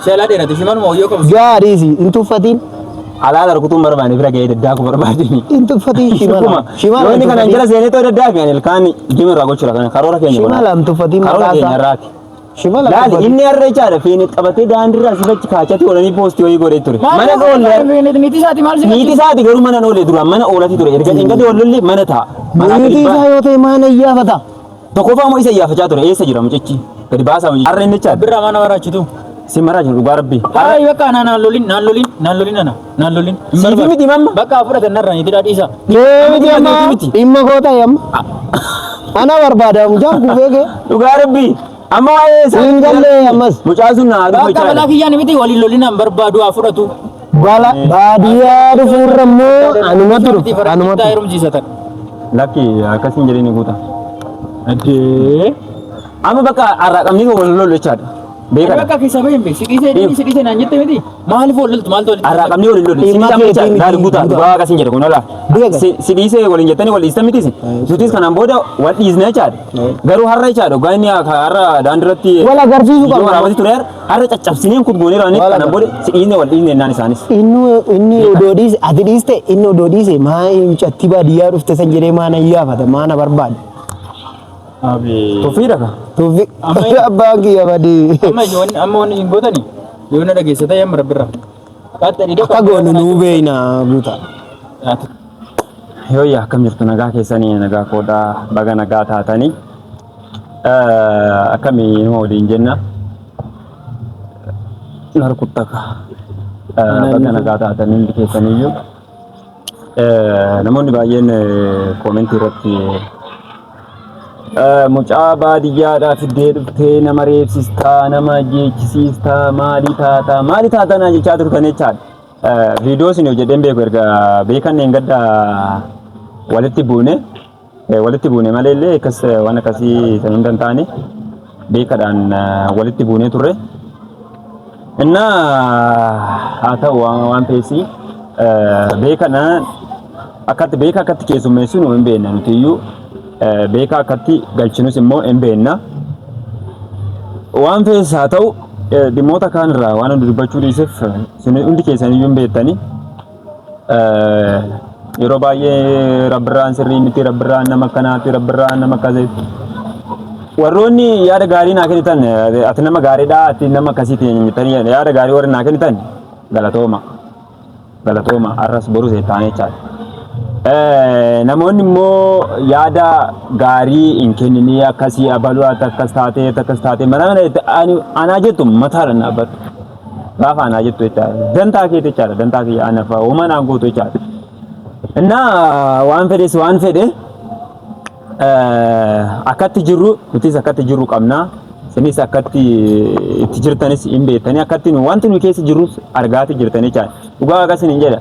Sheelaa dheerate shimal moo yoo qabu. Gaariisi intuffatiin. Alaala rukutuun barbaade bira ga'ee daddaa ku barbaadini. Intuffatiin shimala. Shimala. Yoo inni kana jala seenee too daddaa fi ilkaan dimirraa gochuudha kana karoora keenya godha. Shimala intuffatiin karoora keenya irraati. Shimala. Laali inni harree chaadha fiini qabatee daandirraa sifachi kaachatti oolanii poostii wayii godhee ture. Mana oolle. Niitii isaati maal si. Niitii isaati garuu mana oolle dura mana oolati ture erga ingati oololli mana ta'a. Niitii isaa yoo ta'e maana iyyaafata. Tokkoffaa moo isa iyyaafachaa ture eessa jira mucichi gadi baasaa mucichi. Harreen ni chaadha. Birraa mana waraachitu. Simara jiru dhugaa rabbi. Ay bakka naan lolin ana. Sifi miti mamma. Bakka fudhatan narraa niitii dhaadhiisa. Miti amma dhimma goota yamma. Ana barbaada mucaan kufeeke. Dhugaa rabbi. Amma waa'ee isaa hin galle ammas. Mucaa sun naa dhufa Bakka balaa kiyyaan miti waliin lolinaan barbaadu haa fudhatu. Bala baadiyyaa dhufuurra immoo anumatu dhufu. Anumatu heerumsiisatan. Lakki akkasiin jedhanii guuta. Addee. Amma bakka arraaqamni koo wal lolu jechaadha. Beekadha. Bakka keessa baheen siqisee naan jette miti. Maaliif wal loltu maaltu waliin. Arraaqamni wal lolu. Sibiisa jecha gaari guuta dhugaa akkasiin jedhe kun ola. Sibiisee waliin jettanii wal dhiistan mitis. Suutis kanaan booda wal dhiisne jechaadha. Garuu harra jechaadha dhugaa inni harra daandiratti. Wal agarsiisu qaba. Waraabati ture harra caccabsineen kun goonee raanii kanaan booda sibiisne wal dhiisne naan isaanis. Inni odoo dhiise ati dhiiste inni odoo dhiise maa mucatti baadiyyaa dhufte san jedhee maana iyyaafata maana barbaade. Tuffiidha ka? Tuffi. Abbaan kiyya badii. Amma wanni hin gootani yoo na dhageessata yamma rabbirra. Akka goonu nuu beeyna guuta. Yoo yaa akkam jirtu nagaa keessanii nagaa koodhaa baga nagaa taatanii akkamii nama waliin jenna narkuttaka baga nagaa taatanii hundi keessaniiyyuu namoonni baay'een koomentii irratti mucaa baadiyyaadhaa fiddee dhuftee nama reebsistaa nama jeechisiistaa maali taata naa jechaa turtan jechaadha. Viidiyoo isin hojjedheen beeku erga beekanneen gadda walitti buune maleellee akkas waan akkasii ta'uu hin danda'ani beekadhaan walitti buunee turre. Innaa haa ta'u waan feesii beekadhaan akkatti keessummeessinu hin beekna nuti iyyuu. Beekaa akkatti galchinus immoo hin beekna. Waan feessaa haa ta'u dhimmoota kaanirraa waan hundi dubbachuu dhiiseef hundi keessaniyyuu hin beektani. Yeroo baay'ee rabbirraan sirrii miti rabbirraan nama akkanaati rabbirraan nama akkaseeti. Warroonni yaada gaarii naa kennitan ati nama gaariidhaa ati nama akkasiiti jettanii yaada gaarii warri naa kennitan galatooma arras boruu seettaanii jechaadha. Namoonni immoo yaada gaarii hin kenninii akkasii abaluu akkas taatee mana anaa jettu mataadhaan dhaabbatu. Gaafa anaa jettu jechaadha. Dantaa kee jechaadha. Dantaa kee anafa uumaa naan gootu jechaadha. Innaa waan fedhes waan fedhe akkatti jirru nutis akkatti jirru qabnaa. Isinis akkatti itti jirtanis hin beektanii akkatti wanti nu keessa jirrus argaati jirtanii jechaadha. Dhugaa akkasiin hin jedha.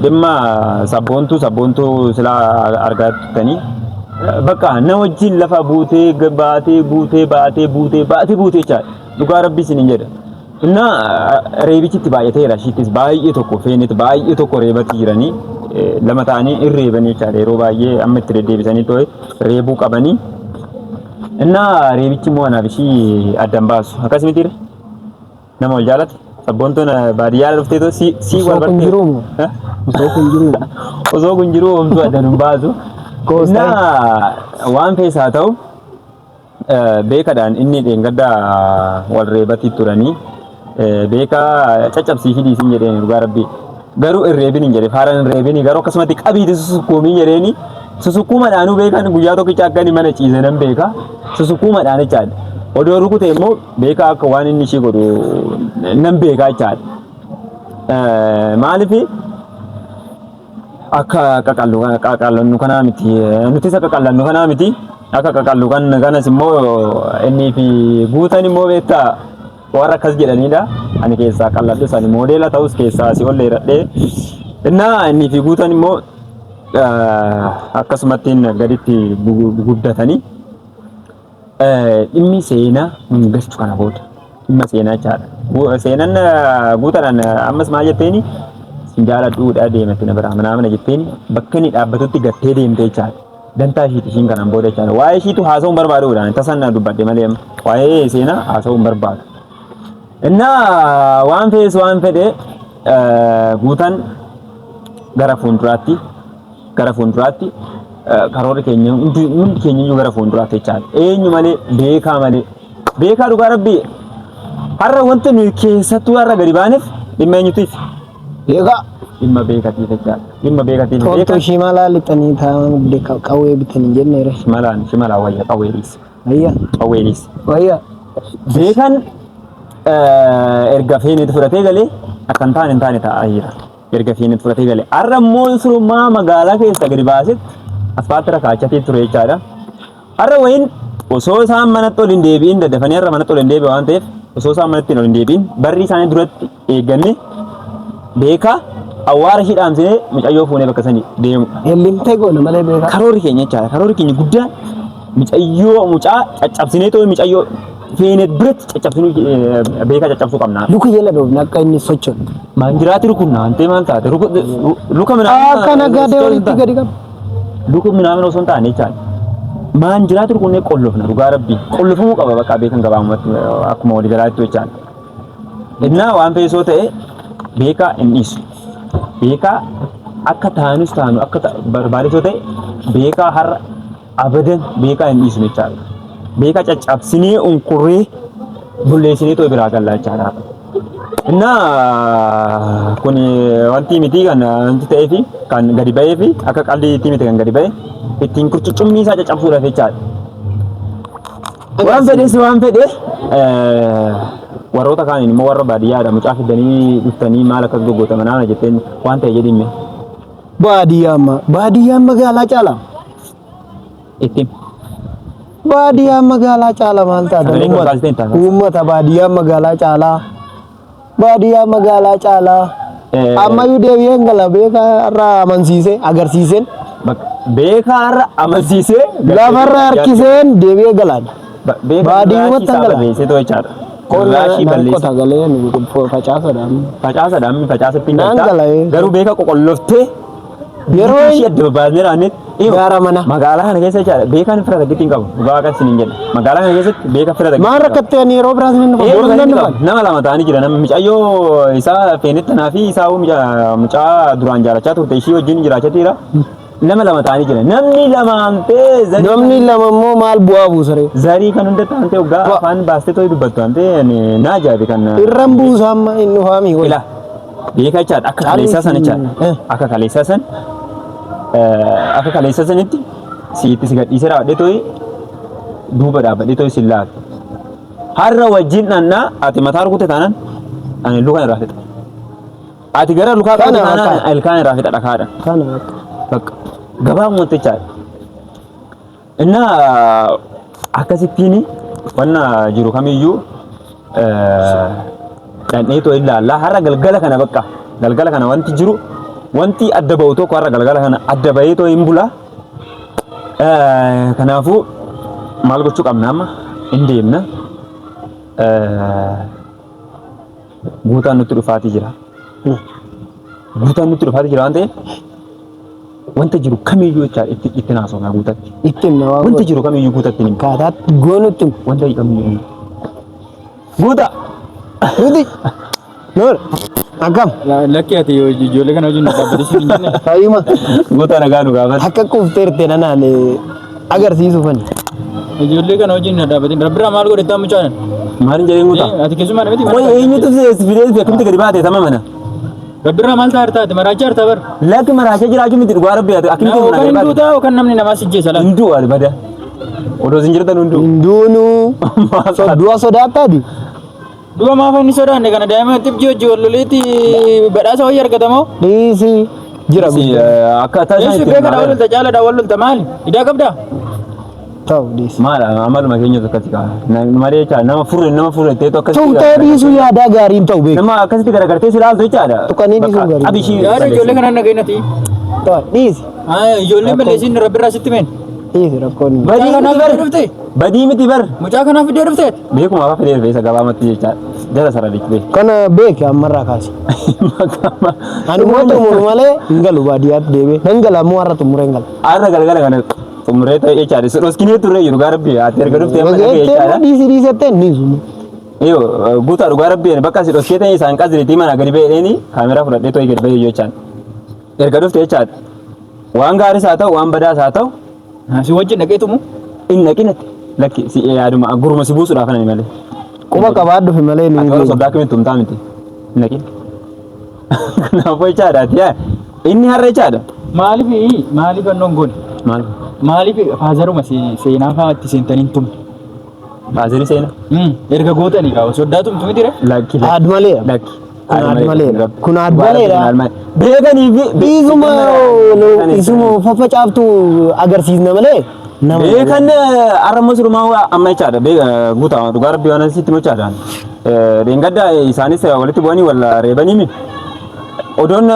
Dhimma sabboontuu silaa argaa turtanii bakka na wajjin lafa buutee jechaadha. Dhugaa rabbi isin hin jedha. Innaa reebichitti baay'ateera shiittis baay'ee tokko feenetti baay'ee tokko reebatti jiranii lama ta'anii hin reebanii jechaadha. Yeroo baay'ee amma itti deddeebisanii too'e reebuu qabanii. Innaa reebichi immoo anaaf ishii addan baasu akkasumatti nama wal jaalate. Sabboontuun baadiyyaa dhuftee si wal bartee osoo kun jiru homtuu addan hin baasu. Innaa waan feesaa ta'u beekadhaan inni dheengaddaa wal reebatti turanii beekaa caccabsii fidii isin jedheen dhugaa rabbii garuu hin reebin hin jedhe faaraan hin reebin garuu akkasumatti qabiiti susukkuumii jedheeni susukkuumadhaanuu beekan guyyaa tokkicha akkani mana ciise nan beeka susukkuumadhaan jechaadha. Odoo rukute immoo beekaa akka waan inni ishee godhu nan beekaa jechaadha. Maaliif akka qaqallannu kanaa miti nutis akka qaqallannu kanaa miti akka qaqallu kanas immoo inni fi guutan immoo beektaa warra akkas jedhanidha. Ani keessaa qalladhu sani moodeela ta'us keessaa si ol dheeradhee innaa inni fi guutan immoo akkasumatti gaditti guddatanii dhimmi seenaa hundachu kana booda dhimma seenaa jechaadha. Seenaan guutanaan ammas maal jetteeni sin jaaladhuudha deematti na biraa mana jetteeni bakka inni dhaabbatutti gattee deemtee jechaadha. dantaa ishiiti ishiin kanaan booda jechaadha. Waa'ee ishiitu haasa'uun barbaaduudhaan tasanna dubbadde malee waa'ee seenaa haasa'uun barbaadu. Innaa waan fees waan fedhe guutaan gara fuulduraatti karoora keenya hundi keenya iyyuu gara fuulduraatti jechaadha. Eenyu malee beekaa malee beekaa dhugaa rabbii har'a wanta nuyi keessattuu har'a gadi baaneef dhimma eenyutiif? Beekaa. Dhimma beekatiif jechaadha. Dhimma beekatiif. Tonto shimala lixanii taa'an qawwee bitanii jenneera. Shimala wayya qawweeliis. Wayya. Wayya. Beekan erga feenetti fudhatee galee akka hin taane taa'aa jira. Erga feenetti fudhatee galee. Har'a immoo surummaa magaalaa keessa gadi baasetti asfaaltira kaachatee ture jechaadha. Har'a wayin osoo isaan manatti ol hin deebi'in daddafanii har'a manatti ol hin deebi'e waan ta'eef osoo isaan manatti ol hin deebi'in barri isaanii duratti eegganne beekaa awwaara ishii dhaamsinee mucayyoo fuunee bakka sanii deemu. Hellimtee goona malee beekaa. Karoorri keenya jechaadha. Karoorri keenya guddaan mucaa caccabsinee too mucayyoo feenet biratti caccabsinuu beekaa caccabsuu qabna. Luka jala dhoofne akka inni socho'u. Maanjiraati rukunnaa antee maal taate luka minaa. Akka nagaadee walitti gadi qabu. Luka minaa osoo hin taane jechaadha. Maanjiraati rukunnee qollofna dhugaa rabbii qollofamuu qaba bakka beekan gabaamatti akkuma walii galaatti jechaadha. Innaa waan feesoo ta'e beekaa hin dhiisu. Beekaa akka taanus taanu akka barbaadetoo ta'e beekaa har'a abadan beekaa hin dhiisu jechaadha. Beekaa caccabsinee unkurree bulleessinee too biraa gallaa jechaadha. Innaa kun wanti miti kan wanti ta'ee fi kan gadi ba'ee fi akka qalliitti miti kan gadi ba'e ittiin kurcucummii isaa caccabsuudhaaf jechaadha. Waan fedhes waan fedhe warroota kaaniin immoo warra baadiyyaadha mucaa fidanii dhuftanii maal akkas goggootama naana jetteen waan ta'e jedhimme. Baadiyyaan magaalaa caala. Ittiin. Baadiyyaan magaalaa caala maal taata? Uummata baadiyyaan magaalaa caalaa. Baadiyyaan magaalaa caalaa. Ammayyuu deebi'een gala beekaa irraa amansiisee agarsiiseen. Beekaa irra amansiisee. Lafarra harkiseen deebi'ee galaan. Baadiyyumatti gala. Raashii balleessa. Facaasadhaan garuu beeka qoqolloftee yeroo ishee adda baasnee raannetti gaara mana magaalaa kana keessa jechaadha beekaan fira takkitti hin qabu dhugaa akka isin hin jedhe magaalaa kana keessatti beeka fira takkitti maal rakkattee yeroo biraas nama lama ta'anii jira nama mucayyoo isaa feenettanaa fi isaa mucaa duraan jaalachaa turte ishii wajjin jiraachaa jira. Nama lama ta'anii jira. Namni lama amtee zarii. Namni lama immoo maal bu'aa buusare? Zarii kan hunda ta'an ta'e waggaa afaan baastee tooyi dubbattu amtee naa jaabi kan. Irraan buusa amma inni waamii ho'i. Beekaa jechaadha akka kaleessaa sana jechaadha. Akka kaleessaa sana akka kaleessaa sanitti siitti si gadhiisee raawwadhee tooyi duuba dhaabbadhee tooyi si laata. Har'a wajjin dhannaa ati mataa rukute taanaan ani luka irraa fixa. Ati gara lukaa qabate taanaan ilkaan irraa fixa dhakaadha. Kana bakka gabaa montechaadha. Innaa akkasittiin wanna jiru kamiyyuu dhandhee too ilaallaa har'a galgala kana bakka galgala kana wanti jiru wanti adda ba'u tokko har'a galgala kana adda ba'ee too hin bulaa. Kanaafuu maal gochuu qabna amma hin deemna. Guutaan nutti dhufaatii jira. Guutaan nutti dhufaatii jira waan ta'eef wanta jiru kamiyyuu jechaadha itti naasofna guutatti. Wanta jiru kamiyyuu guutatti ni kaataatti goonutti wanta kamiyyuu. Guuta. Guuti. Noor. Akkam. Lakki ati ijoollee kana wajjin dhaabbatee siin hin jenne. Fayyuma. Guuta nagaa nu gaafata. Akka kuufteerte nanaan agarsiisu fani. Ijoollee kana wajjin dhaabbatee biraa maal godhe mucaan? Maal hin jedhin guuta. Ati keessumaa namatti. Wayii eenyutu fidee akkamitti gadi baate sama mana. Gabbirraa maal taate maraacha harta bar. Lakki maraacha jiraachuu miti dhugaa rabbi ati akkamii ta'u kan hinduu ta'u kan namni namaa sijjeessa laata. Hinduu ati bada. Odoo sin jirtan hinduu. Hinduunu du'a sodaattaati. Du'a maaf inni sodaanne kana daa'ima tibji hojii walloliitti badhaasa wayii argatamoo. Dhiisi jira akka taasisan itti beekadha wallolta caalaadha wallolta maali idaa qabdaa. Ta'u dhiisi. Maal amaluma keenyatu akkasi kaa malee jecha nama furre ta'etu akkasi. Tuutee dhiisuu yaadaa gaariin ta'u beeku. Nama akkasitti garagartee si ilaaltu jechaadha. Tuqanii dhiisuu gaarii. Abishii. Yaada ijoollee kana nageenyati. Ta'u dhiisi. Ijoolleen balleessiin rabbirraa sitti meen. Dhiisi rakkoon. Badii miti bar. Badii miti bar. Mucaa kanaaf iddoo dhufteet. Beekuma akka fedee rifeensa gabaamatti jechaadha. Jala sararichi beeku. Kana beeki ammarraa kaasi. Ani immoo xumuru malee hin galu baadiyyaatti deebi'ee. Nan gala ammoo har'a xumuree hin gala. Har'a galgala kana xumuree ta'ee jechaadha. Roskini turre dhugaa rabbii ati erga dhuftee amma dhagee jechaadha. dhiisee ni sun. Yoo guutaa dhugaa rabbii bakka si roskee ta'e isaan qasriitii mana gadi ba'eeni kaameraa fudhadhee too'ee gadi ba'ee jechaadha. Erga dhuftee jechaadha. Waan gaariis haa ta'u waan badaas haa ta'u. Si wajjin dhaqeetumu? Inni dhaqinatti lakki si yaaduma guruma si buusuudhaaf kana malee. Quba qabaadhu fi malee ni. Akka sobdaa kamitti humtaa miti. Inni dhaqin. Kanaafuu jechaadha ati inni har'a jechaadha. Maaliif annoon goone? Maaliif faazaruma seenaa fa'aatti seentaniin tum? Faazari seenaa? Erga gootanii qaba soddaatum tumi dire? Lakki. Haad malee. Lakki. Kun haad malee. Beekanii fi isuma faffacaaftu agarsiisna malee. Beekan arrama surumaa amma jechaadha. Guutaa dhugaa rabbii waan asitti jechaadha. Reengadda isaanis walitti bu'anii wal reebanii mi? Odoon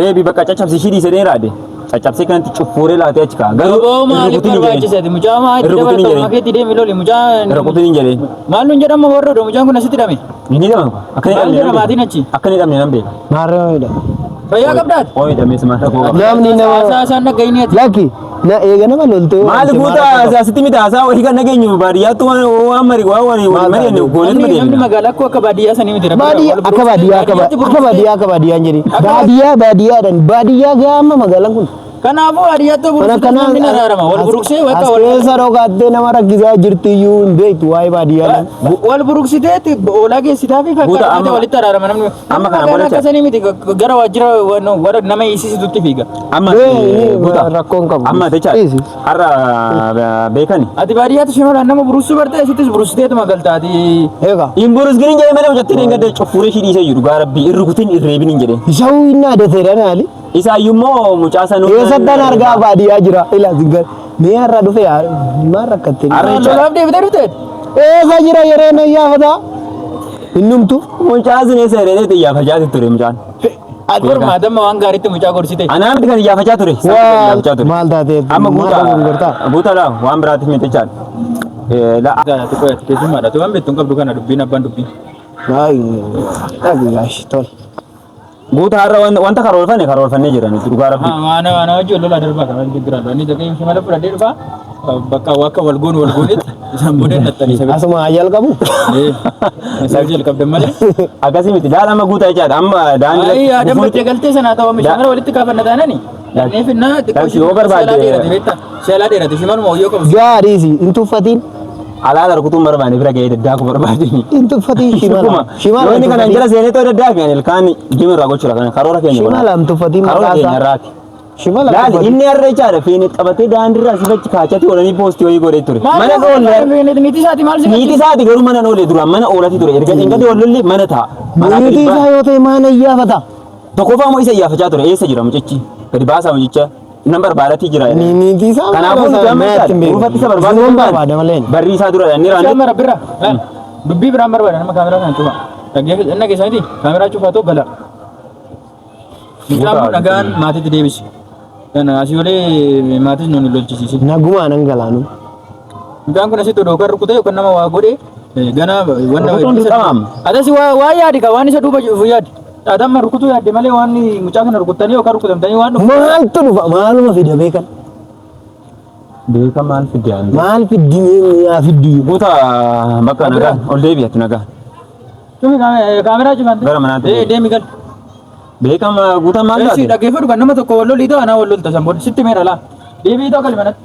reebii bakka caccabsiishii dhiisee dheeraadhe. Caccabsee kanatti cuffuuree laatee achi ka'a. Garuu maaliif barbaachiseeti? Mucaa maaliif dabalata makeetti deemi loli mucaa. Rakutiin hin jedhee. Maal nun jedhama warra dha mucaan kun asitti hidhame. Inni hidhama. Maal jedha maatiin achi? Akka inni hidhamne nan beeka. Maarreedha. Fayyaa qabdaati? Oo hidhamee simaata koo qaba. Namni nama isaan dhagayini ati. lakki na eega nama loltee. Maali guutaa asitti miti haasaa walii kan nageenyu baadiyyaatti waan marii waan walii marii goonee Namni magaalaa akkoo akka baadiyyaa sanii miti. Akka baadiyyaan jedhi. Baadiyyaa gaama magaalaan kun. Kanaafuu baadiyyaatti namni naraarama wal buruksee as keessa dhokaattee nama rakkisaa jirtiyyuu hin beektu waa'ee baadiyyaa. Wal buruksiteetti oolaa geessitaa fi fakkaatee walitti araarama namni. Amma kana magaalaa akkasanii miti gara waajjira warra nama hiisisutti fiiga. Amma rakkoon qabu. amma jecha har'a beekani. Ati baadiyyaatti shimalaan nama buruksuu bartee sittis buruksiteetu magaltaati. Eega. Hin burusgin jedhee malee hojjettee hin gadda cuffuuree shi dhiisee jiru gaa rabbii irri kutiin irreebin hin jedhee. Ishawuu inni adeeteedhaan haali. Isaayyuu immoo mucaa sanuu. Eessattaan argaa baadiyyaa jira. Ilaa zingar. Mee har'a dhufe maal rakkattee? Lolaaf deebitee dhufteet? Eessa jira yeroo na iyyaafata? Innumtu. Mucaa sinee seeree xiyyaafachaa ture mucaan. Ati hormaatamma waan gaariitti mucaa gorsite. Anaa miti kan iyyaafachaa ture. Maal taatee? Amma guutaa waan biraatiif miti jechaadha. Keessumaadha. Tumaan beektuun qabdu kana dubbiin abbaan dubbiin. Dhagaash tol. Guutaa har'a wanta karoorfannee jiran dhugaa rabbi. Waan wajjin lolaa darbaa kan waliin jiraan. Inni dhageen shimala fudhadhee dhufaa. Bakka akka walgoonitti isaan boodeen dhattanii sagal. Asuma ayyal qabu. Isaan jalqabdan malee. Akkasii miti daalama guutaa jechaadha. Amma daandii. Ayi adamma galtee sanaa ta'uu shimala walitti kaafanna taanani. Dannee finnaa yoo barbaade. Seelaa dheerate shimaluma wayyoo qabu. Gaariisi hin tuffatiin. Alaa darkutuun barbaade bira ga'ee daddaaku barbaade. Hin tuffatiin shimala. Yoo inni kana jala seenee ta'uu daddaaku ilkaan dhimma irraa gochuudha kana karoora keenya. Shimala hin tuffatiin karoora keenya irraati. Shimala. Laali inni har'a jechaadha feene qabatee daandiirraa sifachi kaachatti oolanii poostii wayii godhee ture. Mana oolle. Niiti isaati maal sifachi? Niiti isaati garuu mana oolee dura mana oolati ture erga dhingate oololli mana ta'a. Niiti isaa yoo ta'e maana iyyaafata. Tokkoffaa moo isa iyyaafachaa ture eessa jira mucichi gadi baasaa mucicha nan barbaadatii jira. Niiti isaa kanaafuu nuti amma dhuunfatti isa barbaada malee. barrii isaa dura inni raanne. Shamara bira. Dubbii biraan barbaada nama kaameraa kana cufa. Dhaggeeffannaa keessaniiti kaameraa cufaa ta'u gala. Mucaan nagaan maatiitti deebisi. Asii olee maatis nuun lolchisiisi. Nagumaa nan galaanu. Mucaan kun asitti odoo kan rukutee yookaan nama waa godhee gana Rukutuun atas waa yaadi ka waan isa duuba yaadi. Adamma rukutuu yaadde malee waan mucaa kana rukuttanii yookaan rukutamtanii waan dhufu. Maaltu dhufa? Maaluma fida beekan? Beeka maal fidee? Maal fiddii yaa fiddii? Guutaa bakka nagaa ol deebi'atti nagaa. Tumi kaameraa cufan. Gara manaatti. Deemi gal. Beekama guutaa maal taate? Dhaggeeffadhu kan nama tokko wal lolii ta'u anaa wal lolta san booda sitti meera laa. Deebii ta'u galma natti.